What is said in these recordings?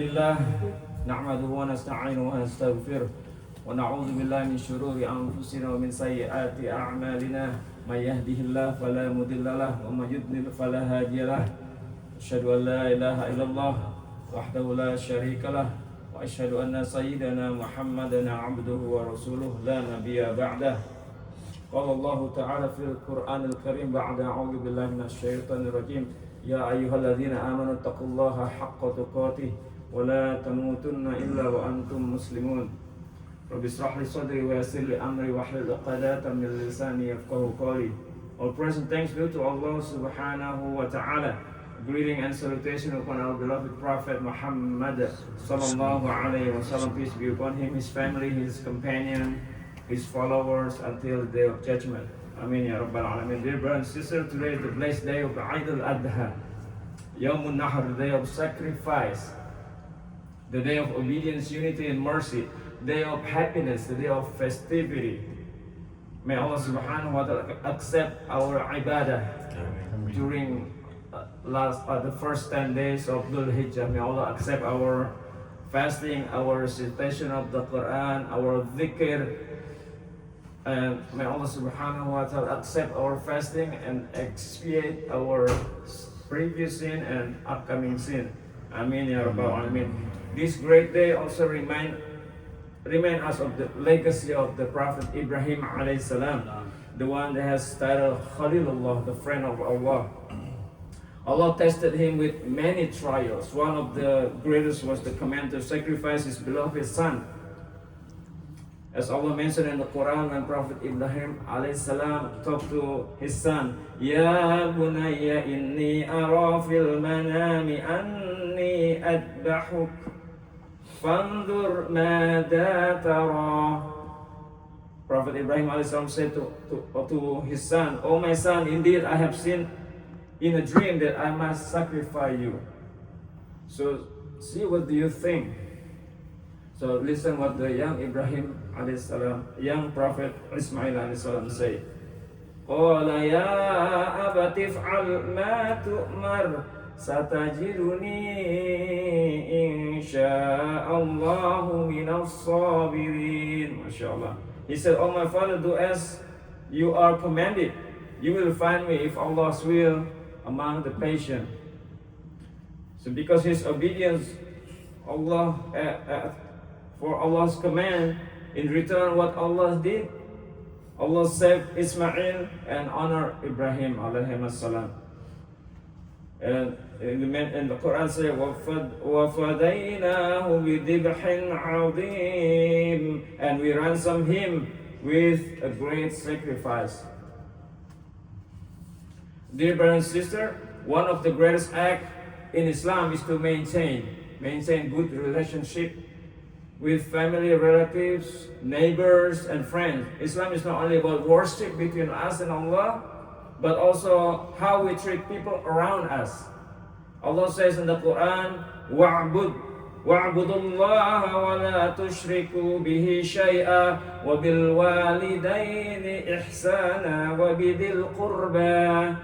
Alhamdulillah nahmaduhu wa nasta'inuhu wa nastaghfiruh wa na'udzu billahi min shururi anfusina wa min sayyiati a'malina may yahdihillahu fala mudhillalah wa may yudlil fala hadiyalah. Asyhadu an la ilaha illallah wahdahu la syarikalah wa asyhadu anna sayyidana Muhammadan 'abduhu wa rasuluh la nabiyya ba'dah. Qala Allah ta'ala fil Qur'anil Karim ba'da a'udzu billahi minasyaitonir rajim. Ya ayyuhalladzina amanu taqullaha haqqa tuqatih wa la tamutunna illa wa antum muslimun. Rabbi israh li sadri wa yassir li amri wahlul 'uqdatam min lisani yafqahu qawli. All praise and thanks due to Allah subhanahu wa ta'ala. Greeting and salutation upon our beloved Prophet Muhammad sallallahu alaihi wasallam. Peace be upon him, his family, his companion, his followers until the day of judgment. Amin ya rabbal alamin. Dear brothers and sisters, today is the blessed day of Eid al-Adha, Yawmun Nahr, the day of sacrifice, the day of obedience, unity and mercy, the day of happiness, the day of festivity. May Allah subhanahu wa ta'ala accept our ibadah during the first 10 days of Dhul Hijjah. May Allah accept our fasting, our recitation of the Quran, our dhikr, and may Allah subhanahu wa ta'ala accept our fasting and expiate our previous sin and upcoming sin. Amin ya rabbal alamin. This great day also remind us of the legacy of the Prophet Ibrahim alayhi salam, the one that has titled Khalilullah, the friend of Allah. Allah tested him with many trials. One of the greatest was the command to sacrifice his beloved son. As Allah mentioned in the Quran, when Prophet Ibrahim alayhi salam talked to his son, Ya bunayya inni ara fil manami anni adbahuk fandur mada tara. Prophet Ibrahim alayhi salam said to his son, O my son, indeed I have seen in a dream that I must sacrifice you. So see, what do you think? So listen what the young Ibrahim alayhi salam, young Prophet Ismail alayhi salam say. Qala ya abati if'al ma tu'mar satajiduni insha'allahu minas sabirin. MashaAllah. He said, oh my father, do as you are commanded. You will find me, if Allah's will, among the patient. So because his obedience, for Allah's command, in return what Allah did, Allah saved Ismail and honored Ibrahim alayhi salam. And in the Quran says, وَفَدَيْنَاهُ بِذِبْحٍ عَظِيمٍ, and we ransom him with a great sacrifice. Dear brothers and sisters, one of the greatest acts in Islam is to maintain good relationship with family, relatives, neighbors, and friends. Islam is not only about worship between us and Allah, but also how we treat people around us. Allah says in the Quran, وَاعْبُدُوا اللَّهَ وَلَا تُشْرِكُوا بِهِ شَيْئًا وَبِالْوَالِدَيْنِ إِحْسَانًا وَبِذِي الْقُرْبَى.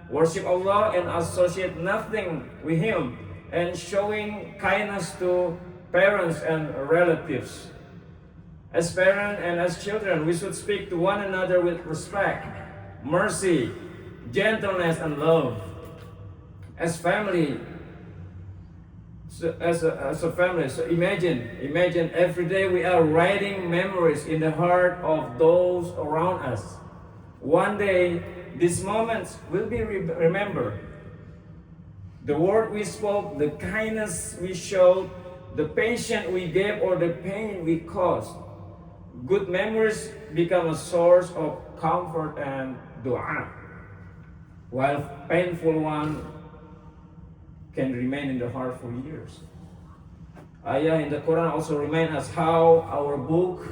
Worship Allah and associate nothing with Him, and showing kindness to parents and relatives. As parents and as children, we should speak to one another with respect, mercy, gentleness, and love. As family, as a family, so imagine every day we are writing memories in the heart of those around us. One day, these moments will be remembered. The word we spoke, the kindness we showed, the patience we gave, or the pain we caused. Good memories become a source of comfort and dua, while painful one can remain in the heart for years. Ayah in the Quran also remind us how our book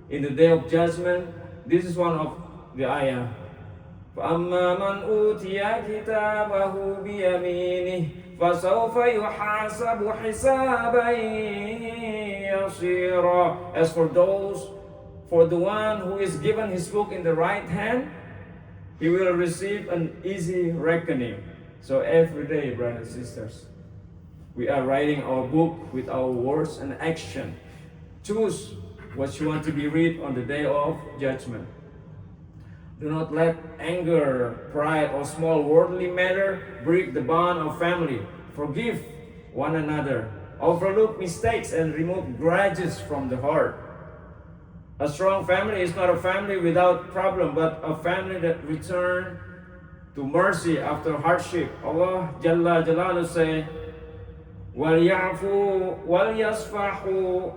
in the day of judgment, this is one of the ayah. فَأَمَّا مَنْ أُوتِيَ كِتَابَهُ بِيَمِينِهِ فَسَوْفَ يُحَاسَبُ حِسَابًا يَسِيرًا. As for the one who is given his book in the right hand, he will receive an easy reckoning. So every day, brothers and sisters, We are writing our book with our words and action. Choose what you want to be read on the day of judgment. Do not let anger, pride, or small worldly matter break the bond of family. Forgive one another. Overlook mistakes and remove grudges from the heart. A strong family is not a family without problem, but a family that returns to mercy after hardship. Allah Jalla Jalaluhu say, وَلْيَعْفُوا وَلْيَصْفَحُوا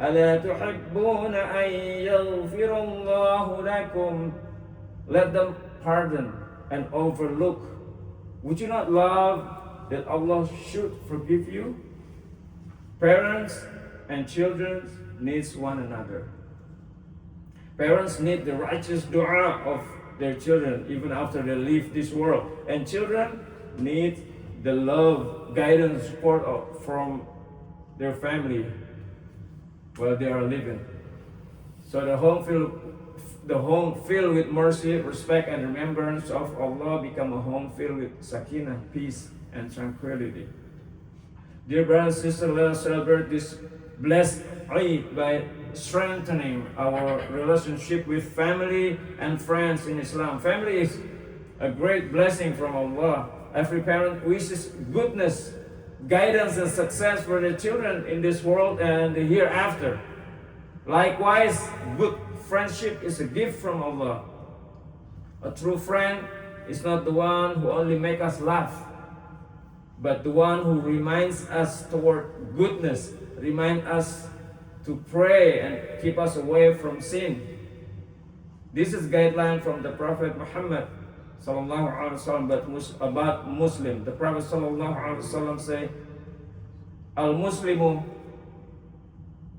أَلَا تُحِبُّونَ أَن يَغْفِرَ اللَّهُ لَكُمْ. Let them pardon and overlook. Would you not love that Allah should forgive you? Parents and children needs one another. Parents need the righteous dua of their children even after they leave this world. And children need the love, guidance, support from their family while they are living. So the home filled with mercy, respect, and remembrance of Allah become a home filled with sakinah, peace, and tranquility. Dear brothers and sisters, let us celebrate this blessed Eid by strengthening our relationship with family and friends in Islam. Family is a great blessing from Allah. Every parent wishes goodness, guidance, and success for their children in this world and the hereafter. Likewise, good friendship is a gift from Allah. A true friend is not the one who only makes us laugh, but the one who reminds us toward goodness, remind us to pray and keep us away from sin. This is guideline from the Prophet Muhammad sallallahu alaihi wasallam about Muslim. The Prophet sallallahu alaihi wasallam say, "Al-Muslimu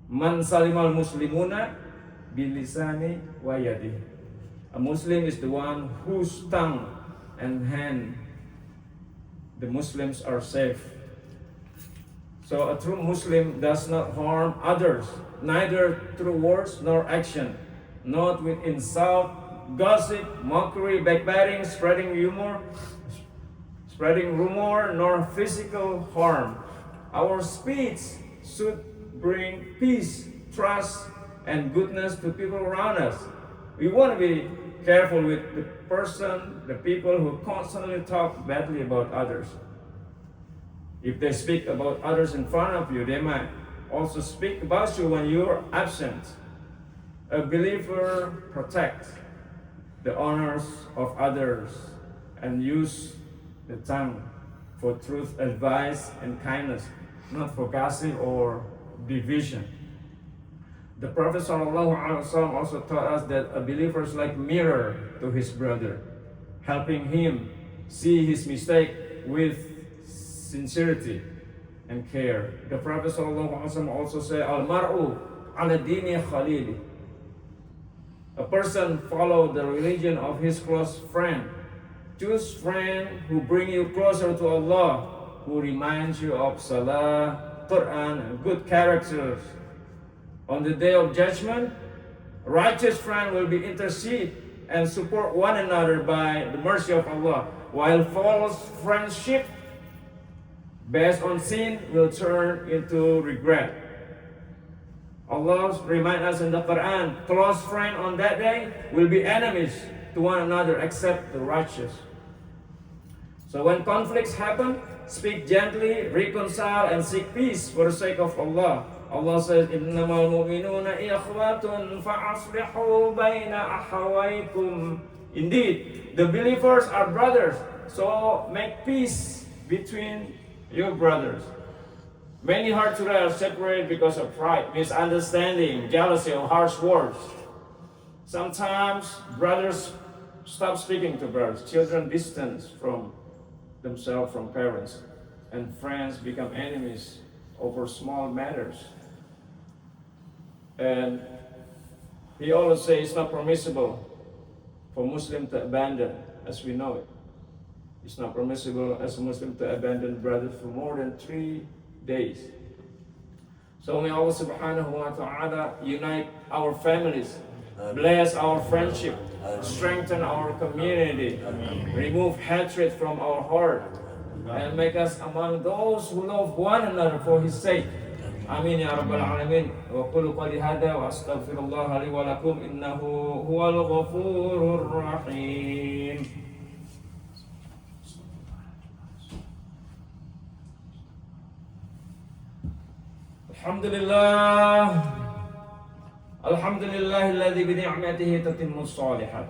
man salimal muslimuna bilisani wa yadi." A Muslim is the one whose tongue and hand the Muslims are safe. So a true Muslim does not harm others, neither through words nor action, not with insult, gossip, mockery, backbiting, spreading rumor, nor physical harm. Our speech should bring peace, trust, and goodness to people around us. We want to be careful with the people who constantly talk badly about others. If they speak about others in front of you, they might also speak about you when you're absent. A believer protects the honors of others and use the tongue for truth, advice, and kindness, not for gossip or division. The Prophet ﷺ also taught us that a believer is like a mirror to his brother, helping him see his mistake with sincerity and care. The Prophet ﷺ also said, "Al-mar'u ala dini khalili." A person follow the religion of his close friend. Choose friends who bring you closer to Allah, who reminds you of Salah, Quran, and good characters. On the day of judgment, a righteous friend will be intercede and support one another by the mercy of Allah, while false friendship based on sin will turn into regret. Allah reminds us in the Quran, close friends on that day will be enemies to one another except the righteous. So when conflicts happen, speak gently, reconcile, and seek peace for the sake of Allah. Allah says, "Innamal mu'minuna ikhwatun fa'aslihu baina akhawaykum." Indeed, the believers are brothers, so make peace between your brothers. Many hearts today are separated because of pride, misunderstanding, jealousy, or harsh words. Sometimes brothers stop speaking to brothers, children distance from themselves from parents, and friends become enemies over small matters. And he always says it's not permissible for Muslim to abandon, as we know it. It's not permissible as a Muslim to abandon brothers for more than 3 days. So may Allah subhanahu wa ta'ala unite our families, bless our friendship, strengthen our community, remove hatred from our heart, and make us among those who love one another for His sake. Amin ya rabbal alamin. Wa qulu qali hada wa astaghfirullah li wa lakum innahu huwal ghafurur rahim. Alhamdulillah. Alhamdulillahilladzi bi ni'matihi tatimmus shalihat.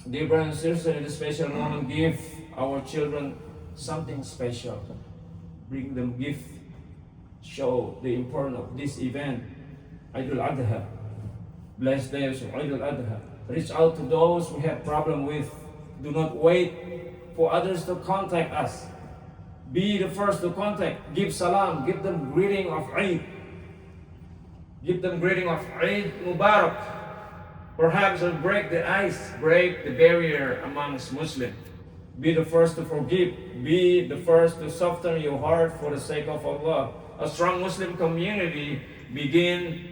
Dear brothers and sisters, in this special moment, give our children something special. Bring them gift. Show the importance of this event, Eidul Adha. Blessed days of Eidul Adha. Reach out to those who have problem with. Do not wait for others to contact us. Be the first to contact. Give salam. Give them greeting of Eid. Give them greeting of Eid Mubarak. Perhaps it'll break the ice, break the barrier amongst Muslims. Be the first to forgive. Be the first to soften your heart for the sake of Allah. A strong Muslim community begins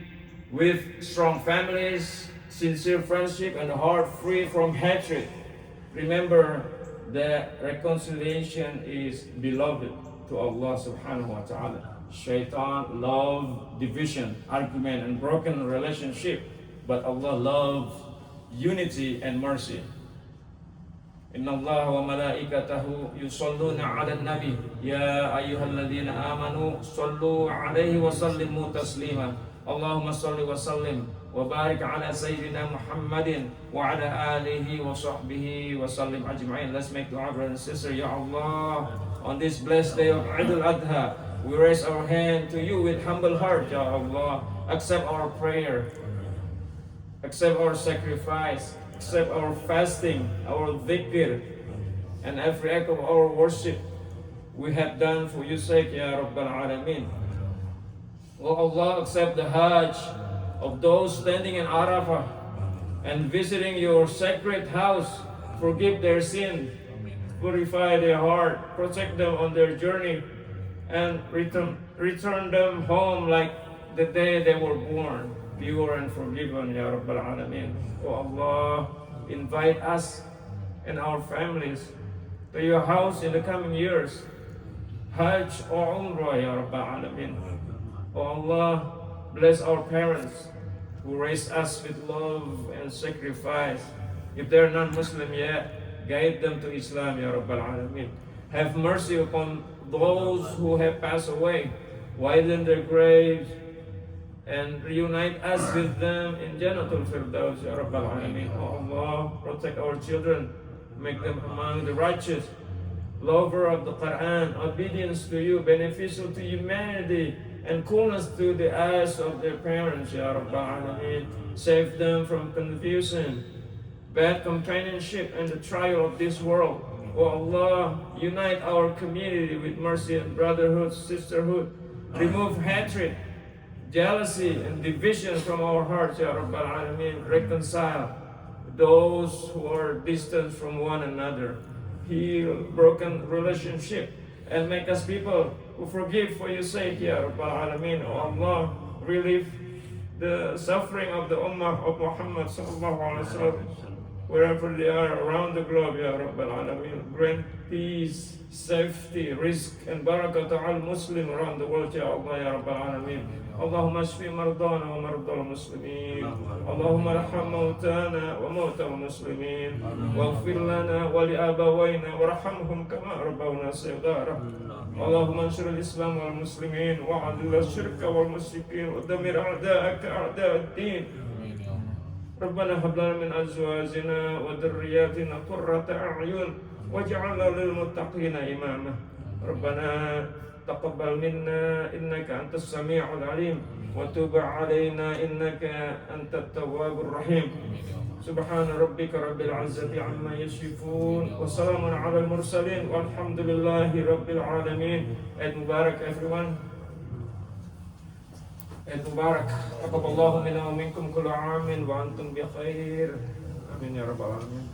with strong families, sincere friendship, and a heart free from hatred. Remember that reconciliation is beloved to Allah subhanahu wa ta'ala. Shaitan loves division, argument, and broken relationship. But Allah loves unity and mercy. Inna Allah wa malaikatahu yusalluna ala nabi ya ayyuhalladhina amanu sallu alaihi wa sallimu taslima. Allahumma salli wa sallim wa barik ala sayyidina Muhammadin wa ala alihi wa sahbihi wa sallim ajma'in. Let's make dua, brothers and sisters. Ya Allah, on this blessed day of Eidul Adha, we raise our hand to you with humble heart. Ya Allah, accept our prayer, accept our sacrifice, accept our fasting, our dhikr, and every act of our worship we have done for your sake, Ya Rabbal Alameen. Oh Allah, accept the Hajj of those standing in Arafah and visiting your sacred house. Forgive their sin, purify their heart, protect them on their journey, and return them home like the day they were born, pure and forgiven, Ya Rabbal Alameen. Oh Allah, invite us and our families to your house in the coming years, Hajj or Umrah, Ya Rabbal Alameen. Oh Allah, bless our parents who raised us with love and sacrifice. If they are non-Muslim yet, guide them to Islam, Ya Rabbal Alameen. Have mercy upon those who have passed away, widen their graves, and reunite us with them in Jannatul Firdaus, Ya Rabbal Alameen. Oh Allah, protect our children, make them among the righteous, lover of the Quran, obedience to you, beneficial to humanity, and coolness to the eyes of their parents, Ya Rabbal Alameen. Save them from confusion, bad companionship, and the trial of this world. Oh Allah, unite our community with mercy and brotherhood, sisterhood. Remove hatred, jealousy, and division from our hearts, Ya Rabbal Alameen. Reconcile those who are distant from one another. Heal broken relationship, and make us people who forgive for your sake, Ya Rabbal Alameen. Oh Allah, relieve the suffering of the Ummah of Muhammad sallallahu alaihi wasallam, wherever they are around the globe, Ya Rabbal Alameen. Grant peace, safety, rizq, and barakah to all Muslims around the world, Ya Allah, Ya Rabbal Alameen. اللهم اشف مرضانا ومرضى المسلمين، اللهم ارحم موتانا وموتى المسلمين، واغفر لنا ولآبوينا وارحمهم كما ربونا صغارا. اللهم انصر الإسلام والمسلمين وأذل الشرك والمشركين ودمر أعداءك أعداء الدين. ربنا هب لنا من أزواجنا وذرياتنا قرة أعين واجعلنا للمتقين إماما. ربنا تقبل منا إنك أنت السميع العليم وتب علينا إنك أنت التواب الرحيم. سبحان ربك رب العزة عما يصفون وسلام على المرسلين والحمد لله رب العالمين. Eid Mubarak everyone. Eid Mubarak. Taqabbalallahu minna wa minkum kullu aamin wa antum bi khair. Amin ya rabbal alamin.